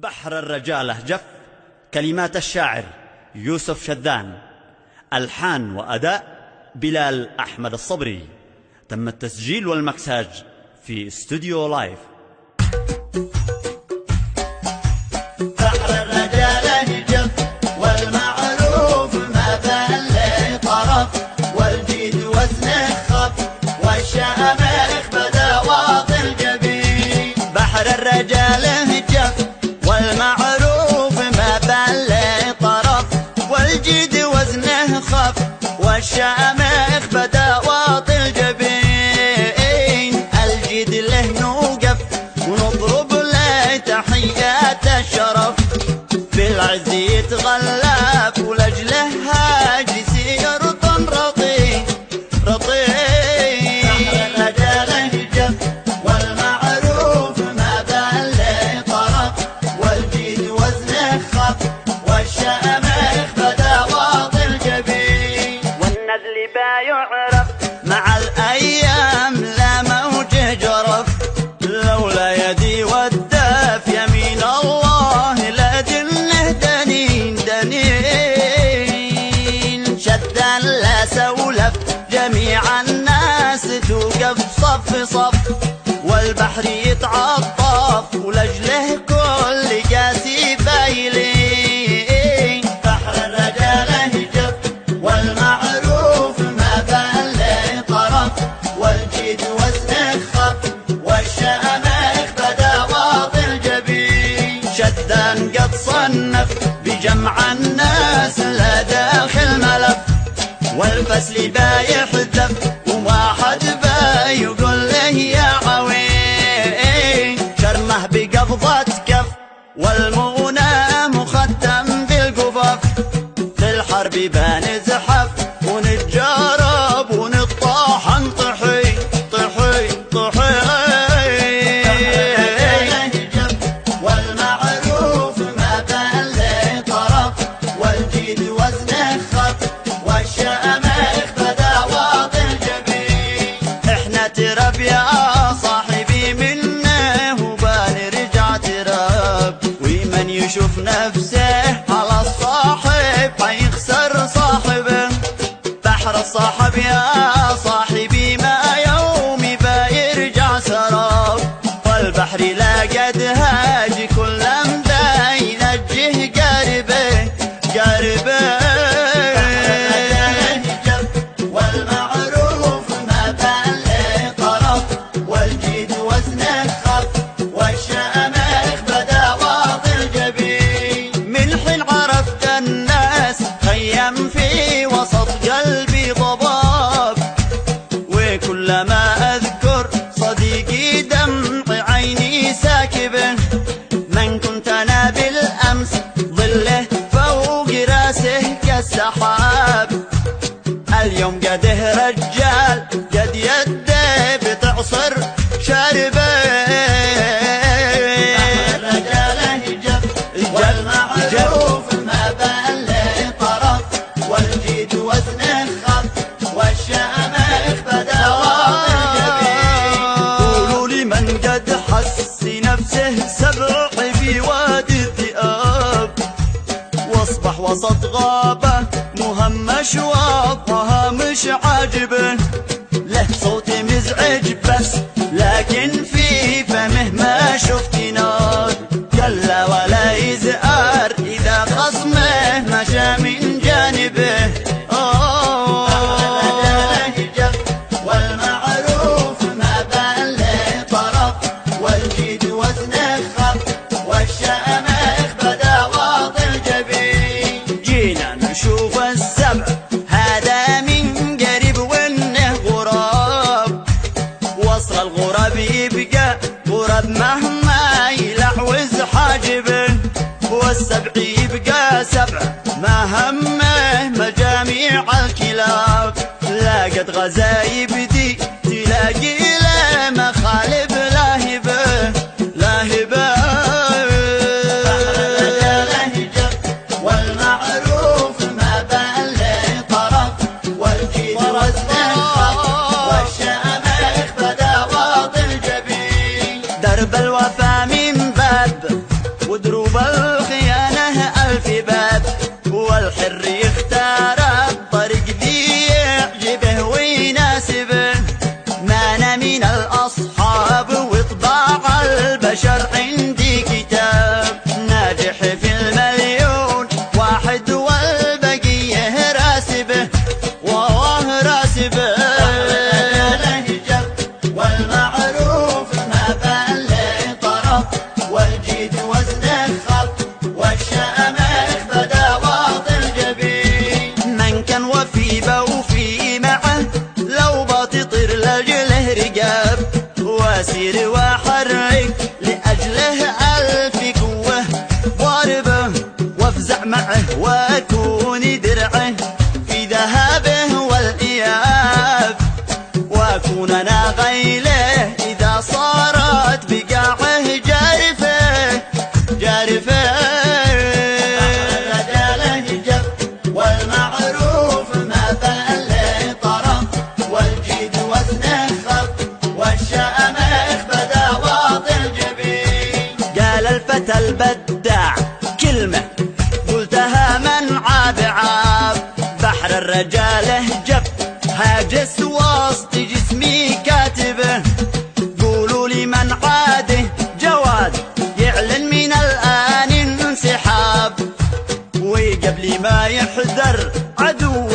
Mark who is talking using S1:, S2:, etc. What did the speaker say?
S1: بحر الرجالة جف. كلمات الشاعر يوسف شدان، ألحان وأداء بلال أحمد الصبري. تم التسجيل والمكساج في استوديو لايف.
S2: بحر الرجالة جف والمعروف ما بل طرف، والجيد وزنه خف والشامخ بدا واطل جبين. بحر الرجالة جف والمعروف ما بل طرف، والجيد وزنه خف والشامخ بدا واطل جبين. الجيد له نوقف ونضرب له تحيات الشرف، بالعز يتغلف ولجله هاجس يرطن رطي رطي. بحر الرجاله جف والمعروف ما بل طرف، والجيد وزنه خف والشامخ بدا واطل جبين. والنذل بايعرف مع الايام لا موجه جرف، لولا يدي والدف يمين الله لا دنه دنين دنين. شدا لا سولف جميع الناس توقف صف صف، والبحر يتعطف ولجله كل قاسي بايلين. بحر الرجاله جف والمعروف ما بل طرف، والجيد وزنه خف والشامخ بدا واطل جبين. شدان قد صنف بجمع الناس لا داخل ملف، والفسل بايحذف وواحد بايقول له يا عوين. شرمه بقبضة كف والمغنى مختم بالقفف، في الحرب بنزحف ونتجارب ونطاحن طحي طحي طحي. والمعروف ما بل طرف، والجيد وزنه خف والشامخ بدا واطل جبين. احنا تراب يا صاحبي منه وبنرجع تراب، ومن يشوف نفسه على الصاحب حيخسر صاحبه. بحر الصاحب يا صاحبي ما يومي بايرجع سراب، والبحر لا قد هاجي كل مدى ينجه قاربه قاربه. والمعروف ما بل طرف، والجيد وزنه خف والشامخ بدا واطل جبين. من حين عرفت الناس خيم في وسط قلبي ضباب، وكلما أذكر صديقي دمع عيني ساكبه. من كنت أنا بالأمس ظله فوق راسه كالسحاب، اليوم قده رجال قد يده بتعصر شاربه. الرجاله جف والمعروف ما بل طرف، والجيد وزنه خف والشامخ بدا واطل جبين. قولوا لي من قد حس نفسه سبع في وادي الذئاب، واصبح وسط غابه مهمش وضعها مش عاجبه. له صوت مزعج بس لكن في فمه ما شفت نار، كلا ولا يزأر إذا خصمه مشى من جانبه. والمعروف ما بل طرف، والجيد وزنه خف والشامخ بدا واطل جبين. جينا نشوف السبع هذا من قريب وانه غراب، وصل الغراب يبقى غراب مهما يلعوز حاجبه، والسبع يبقى سبع ما همه مجاميع الكلاب. لاقت غزايب دي تلاقي له مخالب لاهبه لاهبه. والمعروف ما بل طرف، والجيد وزنه خف والشامخ بدا واطل جبين. درب الوفا من باب ودروب
S1: السر يختار الطريق ذي يعجبه ويناسبه. ما أنا من الأصحاب وطباع البشر عندي كتاب ناجح في المليون واحد والبقية راسبه والله راسبه.
S2: والمعروف ما بان له طرف والجيد وزن الخط والشامخ بدا واطي الجبين.
S1: من كان وفي بوفي معه لو بتطير لأجله رقاب واسير واحرك لأجله ألف قوة ضاربه وافزع معه واكون درعه في ذهابه والإياب واكون انا غيله اذا صارت بقاعه جارفه جارفه.
S2: رجاله جف والمعروف ما بان له طرف والجيد وزن الخط والشامخ بدا واطي الجبين.
S1: قال الفتى البداع كلمه قلتها من عاب عاب بحر الرجاله جف هاجس وسط جسمي كاتبه. قولوا لي من عاده جواد يعلن من الآن انسحاب وقبل ما يحذر عدو